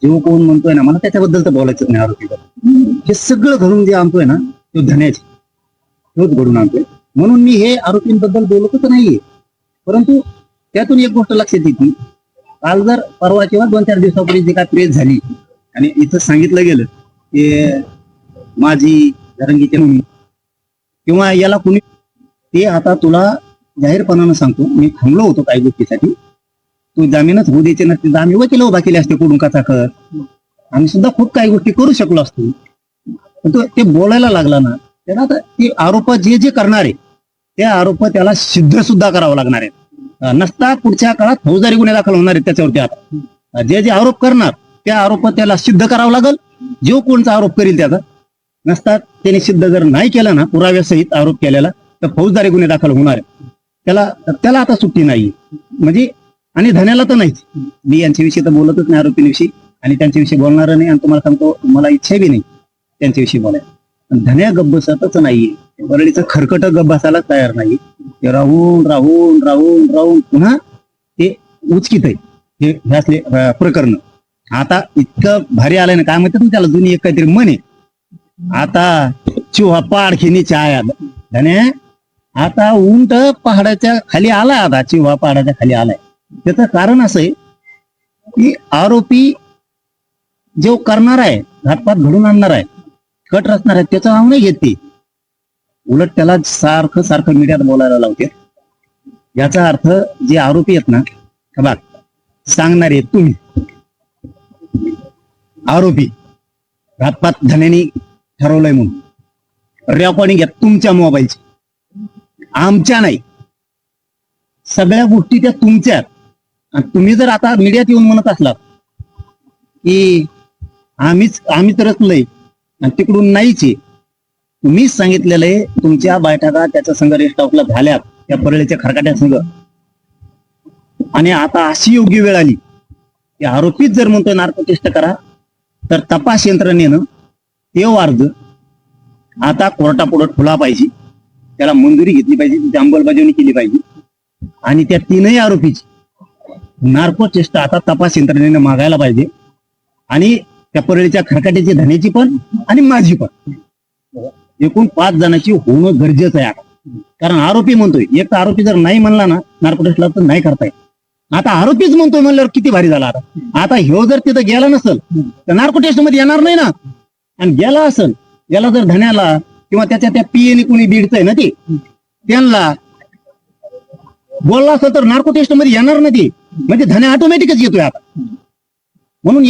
जेव्हा कोण म्हणतोय ना मला त्याच्याबद्दल तर बोलायचं नाही आरोपीबद्दल. हे सगळं घडून जे आणतोय ना तो धन्याचे तोच घडून आणतोय. म्हणून मी हे आरोपींबद्दल बोलतच नाहीये. परंतु त्यातून एक गोष्ट लक्षात येते, काल जर परवा किंवा 2-4 दिवसापूर्वी जी काय प्रेस झाली आणि इथं सांगितलं गेलं की माझी जरंगीचे किंवा याला कुणी, ते आता तुला जाहीरपणानं सांगतो, मी थांबलो होतो काही गोष्टीसाठी. तू जामीनच होऊ द्यायचे नसते तर आम्ही वकील उभा केले असते कुठून कथा कर, आम्ही सुद्धा खूप काही गोष्टी करू शकलो असतो. पण तो ते बोलायला लागला ना, त्याला आता ते आरोप जे करणार आहे त्या आरोप त्याला सिद्ध सुद्धा करावं लागणार आहे. नसता पुढच्या काळात फौजदारी गुन्हे दाखल होणार आहेत त्याच्यावरती. आता जे आरोप करणार त्या आरोप त्याला सिद्ध करावं लागल. जो कोणचा आरोप करील त्याचा नसता त्याने सिद्ध जर नाही केला ना पुराव्यासहित आरोप केलेला तर फौजदारी गुन्हे दाखल होणार आहे. त्याला आता सुट्टी नाही म्हणजे. आणि धन्याला तर नाहीच. मी यांच्याविषयी तर बोलतच नाही आरोपींविषयी आणि त्यांच्याविषयी बोलणार नाही. आणि तुम्हाला सांगतो मला इच्छा बी नाही त्यांच्याविषयी बोलायला. धन्या गब्बसतच नाहीये. बरळीचं खरकट गब्बासाला तयार नाही. ते राहून राहून राहून राहून पुन्हा ते उचकीत आहे हे असले प्रकरण. आता इतकं भारी आलंय ना, काय म्हणतात ना त्याला, जुनी एक काहीतरी म्हणे, आता चुहा पाडखिनी छाया. धन्या आता उंट पहाडाच्या खाली आलाय. आता चिव्हा पहाडाच्या खाली आलाय. त्याचं कारण असं आहे की आरोपी जो करणार आहे, घातपात घडून आणणार आहे, कट रचणार आहे, त्याचं नाव नाही घेत ते. उलट त्याला सारखं सारखं मीडियात बोलायला लावते. याचा अर्थ जे आरोपी आहेत ना, बघ सांगणार आहेत तुम्ही आरोपी घातपात धन्यानी ठरवलंय म्हणून रेकॉर्डिंग घ्या तुमच्या मोबाईलची, आमच्या नाही. सगळ्या गोष्टी त्या तुमच्या. आणि तुम्ही जर आता मीडियात येऊन म्हणत असलात की आम्हीच रचलंय आणि तिकडून नाहीच आहे, तुम्हीच सांगितलेलं आहे तुमच्या बैठका त्याच्या संघ रेस्ट हाऊसला झाल्यात त्या परळीच्या खरकाट्या संघ. आणि आता अशी योग्य वेळ आली की आरोपीच जर म्हणतोय नार्को टेस्ट करा तर तपास यंत्रणेनं ते अर्ज आता कोर्टापुढे ठेवला पाहिजे, त्याला मंजुरी घेतली पाहिजे, त्याची अंमलबजावणी केली पाहिजे. आणि त्या तीनही आरोपीची नार्को टेस्ट आता तपास यंत्रणेने मागायला पाहिजे. आणि त्या परळीच्या खरकाट्याची धन्याची पण आणि माझी पण, एकूण 5 जणांची होणं गरजेचं आहे आता. कारण आरोपी म्हणतोय, एक आरोपी जर नाही म्हणला ना नार्को टेस्टला तर नाही करता येत. आता आरोपीच म्हणतोय म्हणल्यावर किती भारी झाला. आता ह्यो जर तिथं गेला नसेल तर नार्को टेस्ट मध्ये येणार नाही ना. आणि गेला असेल, याला जर धन्याला किंवा त्याच्या त्या पीएने कुणी बीडचंय ना ते, त्यांना बोलला असं तर नार्को टेस्ट मध्ये येणार नाही. म्हणजे धन्या ऑटोमॅटिकच येतोय आता. म्हणून